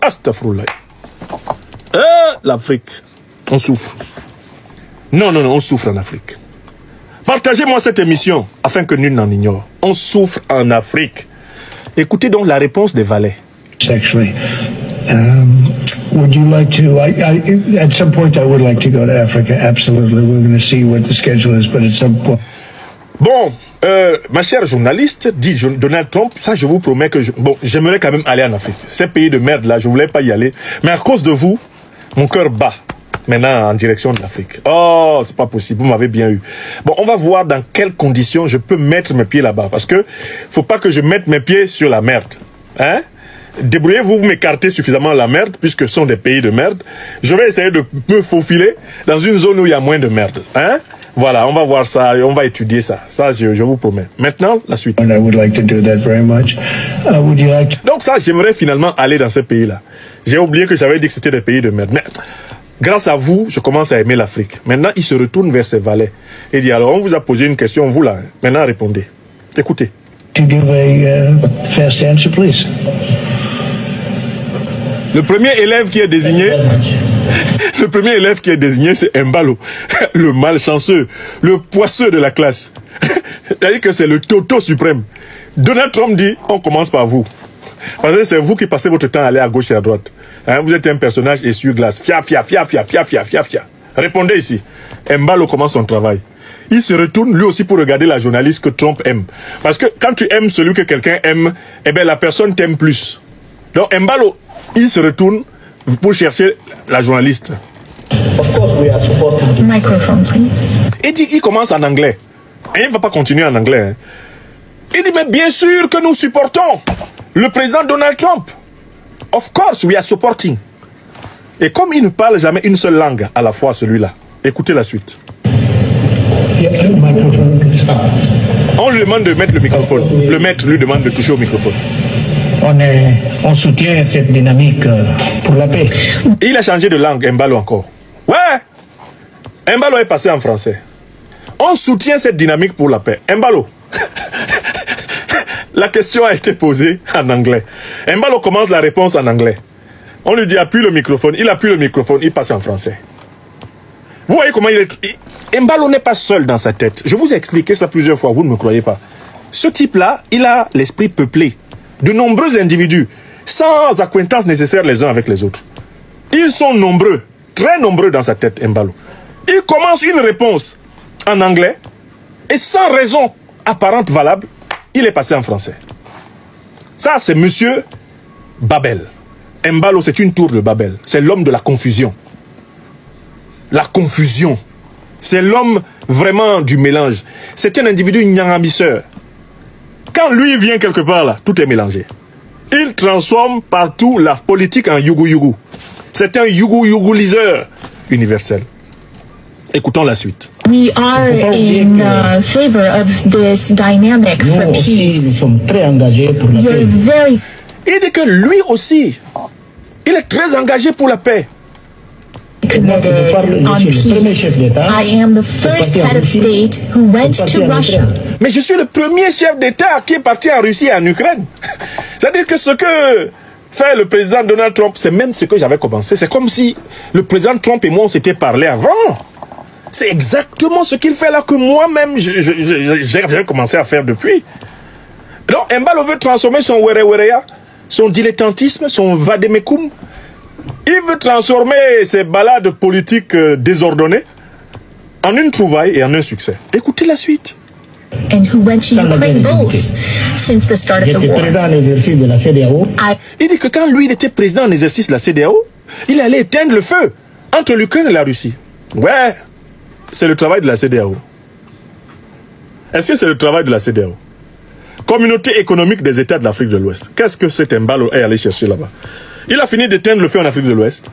Astaghfirullah. L'Afrique, on souffre. Non, non, non, on souffre en Afrique. Partagez-moi cette émission afin que nul n'en ignore. On souffre en Afrique. Écoutez donc la réponse des valets. Actually, would you like to? At some point, I would like to go to Africa. Absolutely, we're going to see what the schedule is, but at some point. Bon, ma chère journaliste, dit Donald Trump, ça je vous promets que j'aimerais quand même aller en Afrique. Ces pays de merde là, je voulais pas y aller, mais à cause de vous, mon cœur bat. Maintenant en direction de l'Afrique. Oh, c'est pas possible, vous m'avez bien eu. Bon, on va voir dans quelles conditions je peux mettre mes pieds là-bas. Parce que faut pas que je mette mes pieds sur la merde. Hein? Débrouillez-vous, m'écarter suffisamment la merde, puisque ce sont des pays de merde. Je vais essayer de me faufiler dans une zone où il y a moins de merde. Hein? Voilà, on va voir ça et on va étudier ça. Ça, je vous promets. Maintenant, la suite. And I would like to do that very much. Would you like to... Donc ça, j'aimerais finalement aller dans ces pays-là. J'ai oublié que j'avais dit que c'était des pays de merde. Mais grâce à vous, je commence à aimer l'Afrique. Maintenant, il se retourne vers ses valets et dit, alors, on vous a posé une question, vous là. Maintenant, répondez. Écoutez. To give a fast answer, please. Le premier élève qui est désigné, c'est Mbalo, le malchanceux, le poisseux de la classe. C'est-à-dire que c'est le toto suprême. Donald Trump dit, on commence par vous. Parce que c'est vous qui passez votre temps à aller à gauche et à droite. Hein, vous êtes un personnage essuie-glace. Fia. Répondez ici. Mbalo commence son travail. Il se retourne lui aussi pour regarder la journaliste que Trump aime. Parce que quand tu aimes celui que quelqu'un aime, eh bien la personne t'aime plus. Donc Mbalo, il se retourne pour chercher la journaliste. Microphone, please. Il commence en anglais. Et il ne va pas continuer en anglais. Hein. Il dit, mais bien sûr que nous supportons le président Donald Trump. Of course, we are supporting. Et comme il ne parle jamais une seule langue à la fois, celui-là, écoutez la suite. On lui demande de mettre le microphone. Le maître lui demande de toucher au microphone. On soutient cette dynamique pour la paix. Et il a changé de langue, Mbalo encore. Ouais! Mbalo est passé en français. On soutient cette dynamique pour la paix. Mbalo. La question a été posée en anglais. Mbalo commence la réponse en anglais. On lui dit appuie le microphone. Il appuie le microphone, il passe en français. Vous voyez comment il est... Mbalo n'est pas seul dans sa tête. Je vous ai expliqué ça plusieurs fois, vous ne me croyez pas. Ce type-là, il a l'esprit peuplé de nombreux individus, sans acquaintance nécessaire les uns avec les autres. Ils sont nombreux, très nombreux dans sa tête, Mbalo. Il commence une réponse en anglais, et sans raison apparente valable, il est passé en français. Ça, c'est Monsieur Babel. Mbalo, c'est une tour de Babel. C'est l'homme de la confusion. La confusion. C'est l'homme vraiment du mélange. C'est un individu nyangamiseur. Quand lui vient quelque part là, tout est mélangé. Il transforme partout la politique en yugu-yugu. C'est un yugu-yuguliseur universel. Écoutons la suite. We are in favor of this dynamic for peace. Nous sommes très engagés pour la paix. Very... Il dit que lui aussi, il est très engagé pour la paix. Committed on peace. I am the first head of state who went to Russia. Mais je suis le premier chef d'État qui est parti en Russie et en Ukraine. C'est-à-dire que ce que fait le président Donald Trump, c'est même ce que j'avais commencé. C'est comme si le président Trump et moi, on s'était parlé avant. C'est exactement ce qu'il fait là que moi-même, j'ai commencé à faire depuis. Donc, Mbalo veut transformer son were-wereya, son dilettantisme, son vademekum. Il veut transformer ces balades politiques désordonnées en une trouvaille et en un succès. Écoutez la suite. And who went to Ukraine both since the start of the war. Il dit que quand lui il était président en exercice de la CEDEAO, il allait éteindre le feu entre l'Ukraine et la Russie. Ouais, c'est le travail de la CEDEAO. Est-ce que c'est le travail de la CEDEAO? Communauté économique des États de l'Afrique de l'Ouest. Qu'est-ce que cet Mbalo est allé chercher là-bas? Il a fini d'éteindre le feu en Afrique de l'Ouest.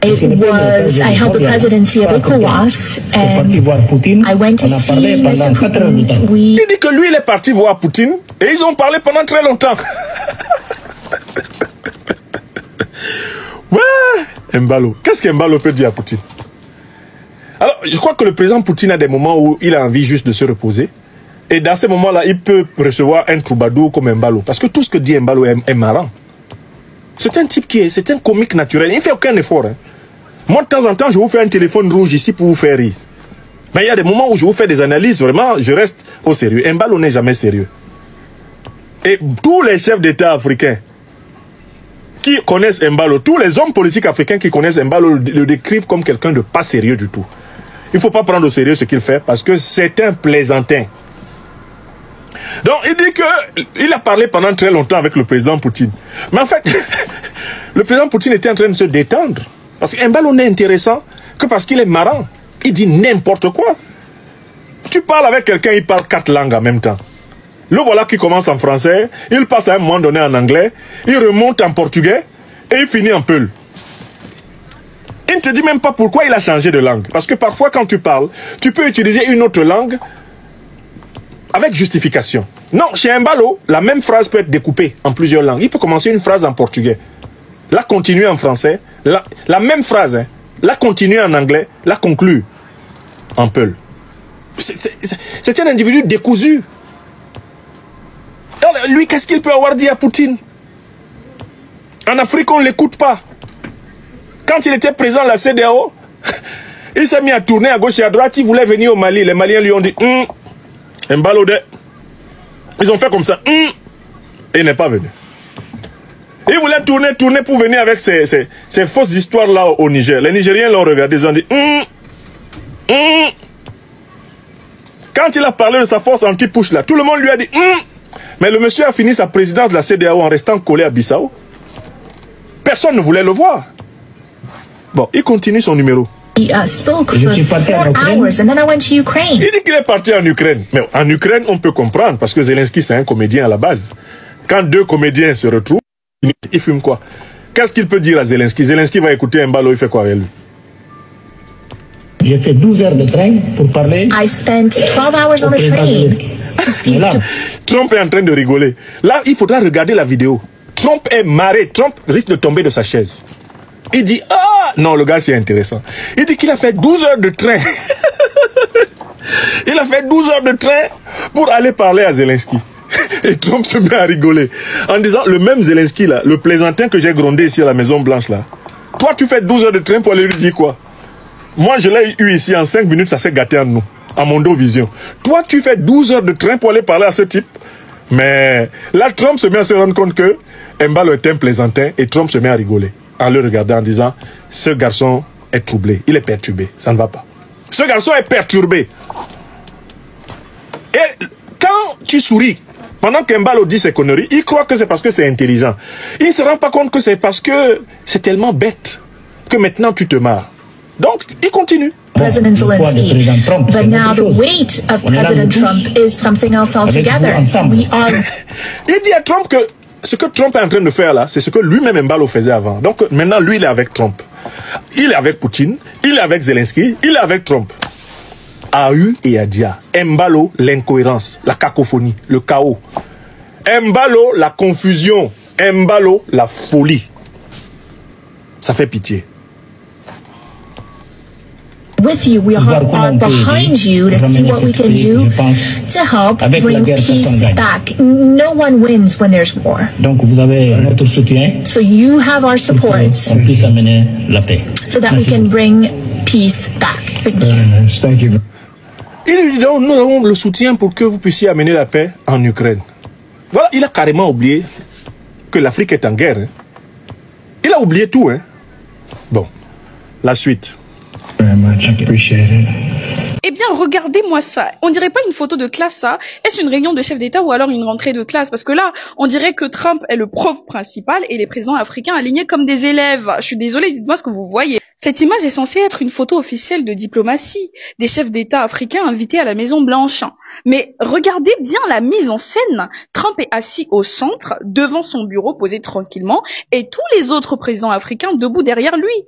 I held the presidency of ECOWAS and I went to see Mr. Putin. Il dit que lui, il est parti voir Poutine et ils ont parlé pendant très longtemps. Ouais, Mbalo. Qu'est-ce qu'Mbalo peut dire à Poutine? Alors, je crois que le président Poutine a des moments où il a envie juste de se reposer. Et dans ces moments-là, il peut recevoir un troubadour comme Mbalo. Parce que tout ce que dit Mbalo est marrant. C'est un type c'est un comique naturel. Il ne fait aucun effort. Hein. Moi, de temps en temps, je vous fais un téléphone rouge ici pour vous faire rire. Mais il y a des moments où je vous fais des analyses, vraiment, je reste au sérieux. Embalo n'est jamais sérieux. Et tous les chefs d'État africains qui connaissent Embalo, tous les hommes politiques africains qui connaissent Embalo le décrivent comme quelqu'un de pas sérieux du tout. Il ne faut pas prendre au sérieux ce qu'il fait parce que c'est un plaisantin. Donc, il dit qu'il a parlé pendant très longtemps avec le président Poutine. Mais en fait, le président Poutine était en train de se détendre. Parce qu'Embalo n'est intéressant que parce qu'il est marrant. Il dit n'importe quoi. Tu parles avec quelqu'un, il parle 4 langues en même temps. Le voilà qui commence en français, il passe à un moment donné en anglais, il remonte en portugais et il finit en peul. Il ne te dit même pas pourquoi il a changé de langue. Parce que parfois quand tu parles, tu peux utiliser une autre langue avec justification. Non, chez Embalo, la même phrase peut être découpée en plusieurs langues. Il peut commencer une phrase en portugais, la continuer en français, la même phrase, hein, la continuer en anglais, la conclure en peul. C'est un individu décousu. Alors, lui, qu'est-ce qu'il peut avoir dit à Poutine? En Afrique, on ne l'écoute pas. Quand il était président de la CEDEAO, il s'est mis à tourner à gauche et à droite. Il voulait venir au Mali. Les Maliens lui ont dit Embalo de. Ils ont fait comme ça. Et il n'est pas venu. Il voulait tourner pour venir avec ces fausses histoires-là au Niger. Les Nigériens l'ont regardé. Ils ont dit Quand il a parlé de sa force anti-push là, tout le monde lui a dit Mais le monsieur a fini sa présidence de la CEDEAO en restant collé à Bissau. Personne ne voulait le voir. Bon, il continue son numéro. Il dit qu'il est parti en Ukraine. Mais en Ukraine, on peut comprendre, parce que Zelensky, c'est un comédien à la base. Quand 2 comédiens se retrouvent, ils fument quoi? Qu'est-ce qu'il peut dire à Zelensky? Zelensky va écouter Embalo, il fait quoi avec lui? J'ai fait 12 heures de train pour parler. I spent 12 hours on a train to speak to... Trump est en train de rigoler. Là, il faudra regarder la vidéo. Trump est marré. Trump risque de tomber de sa chaise. Il dit, non, le gars, c'est intéressant. Il dit qu'il a fait 12 heures de train. Il a fait 12 heures de train pour aller parler à Zelensky. Et Trump se met à rigoler. En disant, le même Zelensky, là, le plaisantin que j'ai grondé ici à la Maison Blanche, là. Toi, tu fais 12 heures de train pour aller lui dire quoi? Moi, je l'ai eu ici en 5 minutes, ça s'est gâté en nous. À Mondo Vision. Toi, tu fais 12 heures de train pour aller parler à ce type. Mais là, Trump se met à se rendre compte que Embalo est un plaisantin et Trump se met à rigoler. En le regardant, en disant, ce garçon est troublé, il est perturbé, ça ne va pas. Ce garçon est perturbé. Et quand tu souris, pendant qu'Embalo dit ces conneries, il croit que c'est parce que c'est intelligent. Il ne se rend pas compte que c'est parce que c'est tellement bête que maintenant tu te marres. Donc, il continue. President Zelensky, but now the weight of President Trump is something else altogether. We are... Il dit à Trump que ce que Trump est en train de faire là, c'est ce que lui-même Embalo faisait avant. Donc maintenant, lui, il est avec Trump. Il est avec Poutine, il est avec Zelensky, il est avec Trump. AU et Adia. Embalo, l'incohérence, la cacophonie, le chaos. Embalo, la confusion. Embalo, la folie. Ça fait pitié. With you, we are behind you to see what we can do to help bring peace back. No one wins when there's war. Donc vous avez notre soutien. So you have our support. On puisse amener la paix. So that we can bring peace back. Thank you. Il lui dit donc, nous avons le soutien pour que vous puissiez amener la paix en Ukraine. Voilà, il a carrément oublié que l'Afrique est en guerre. Hein. Il a oublié tout. Hein. Bon, la suite. Eh bien, regardez-moi ça. On dirait pas une photo de classe, ça. Est-ce une réunion de chef d'État ou alors une rentrée de classe? Parce que là, on dirait que Trump est le prof principal et les présidents africains alignés comme des élèves. Je suis désolée, dites-moi ce que vous voyez. Cette image est censée être une photo officielle de diplomatie, des chefs d'État africains invités à la Maison Blanche. Mais regardez bien la mise en scène. Trump est assis au centre, devant son bureau posé tranquillement, et tous les autres présidents africains debout derrière lui.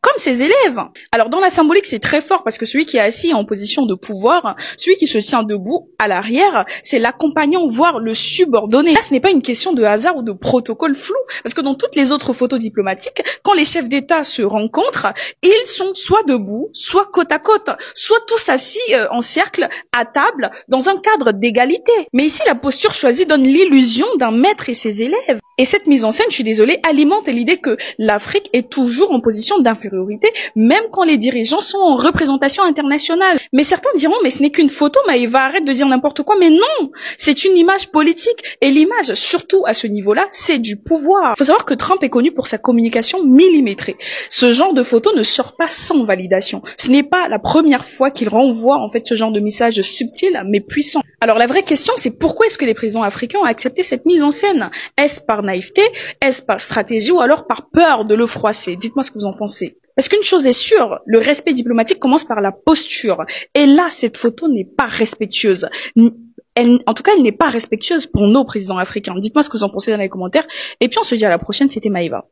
Comme ses élèves. Alors dans la symbolique, c'est très fort parce que celui qui est assis en position de pouvoir, celui qui se tient debout à l'arrière, c'est l'accompagnant, voire le subordonné. Là, ce n'est pas une question de hasard ou de protocole flou, parce que dans toutes les autres photos diplomatiques, quand les chefs d'État se rencontrent, ils sont soit debout, soit côte à côte, soit tous assis en cercle, à table, dans un cadre d'égalité. Mais ici, la posture choisie donne l'illusion d'un maître et ses élèves. Et cette mise en scène, je suis désolée, alimente l'idée que l'Afrique est toujours en position d'infériorité, même quand les dirigeants sont en représentation internationale. Mais certains diront, mais ce n'est qu'une photo, Maïva, arrête de dire n'importe quoi. Mais non, c'est une image politique. Et l'image, surtout à ce niveau-là, c'est du pouvoir. Il faut savoir que Trump est connu pour sa communication millimétrée. Ce genre de photo ne sort pas sans validation. Ce n'est pas la première fois qu'il renvoie en fait ce genre de message subtil mais puissant. Alors la vraie question, c'est pourquoi est-ce que les présidents africains ont accepté cette mise en scène? Est-ce par naïveté, est-ce par stratégie ou alors par peur de le froisser? Dites-moi ce que vous en pensez. Parce qu'une chose est sûre, le respect diplomatique commence par la posture. Et là, cette photo n'est pas respectueuse. En tout cas, elle n'est pas respectueuse pour nos présidents africains. Dites-moi ce que vous en pensez dans les commentaires. Et puis on se dit à la prochaine, c'était Maïva.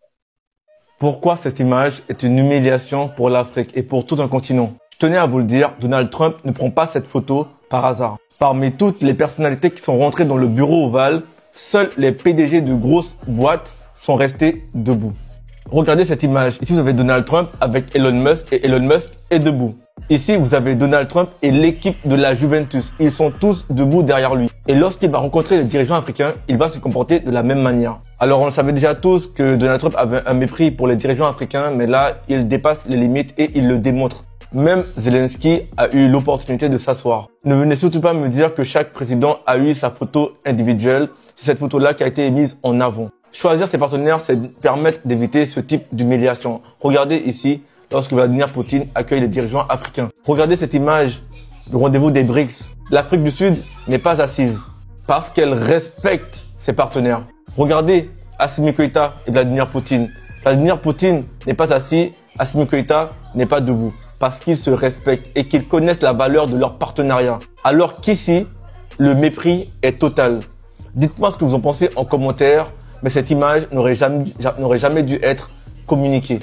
Pourquoi cette image est une humiliation pour l'Afrique et pour tout un continent? Je tenais à vous le dire, Donald Trump ne prend pas cette photo par hasard. Parmi toutes les personnalités qui sont rentrées dans le bureau ovale, seuls les PDG de grosses boîtes sont restés debout. Regardez cette image. Ici, vous avez Donald Trump avec Elon Musk et Elon Musk est debout. Ici, vous avez Donald Trump et l'équipe de la Juventus. Ils sont tous debout derrière lui. Et lorsqu'il va rencontrer les dirigeants africains, il va se comporter de la même manière. Alors, on le savait déjà tous que Donald Trump avait un mépris pour les dirigeants africains, mais là, il dépasse les limites et il le démontre. Même Zelensky a eu l'opportunité de s'asseoir. Ne venez surtout pas me dire que chaque président a eu sa photo individuelle. C'est cette photo-là qui a été mise en avant. Choisir ses partenaires, c'est permettre d'éviter ce type d'humiliation. Regardez ici, lorsque Vladimir Poutine accueille les dirigeants africains. Regardez cette image, le rendez-vous des BRICS. L'Afrique du Sud n'est pas assise parce qu'elle respecte ses partenaires. Regardez Assimi Goïta et Vladimir Poutine. Vladimir Poutine n'est pas assis, Assimi Goïta n'est pas debout. Parce qu'ils se respectent et qu'ils connaissent la valeur de leur partenariat. Alors qu'ici, le mépris est total. Dites-moi ce que vous en pensez en commentaire, mais cette image n'aurait jamais dû être communiquée.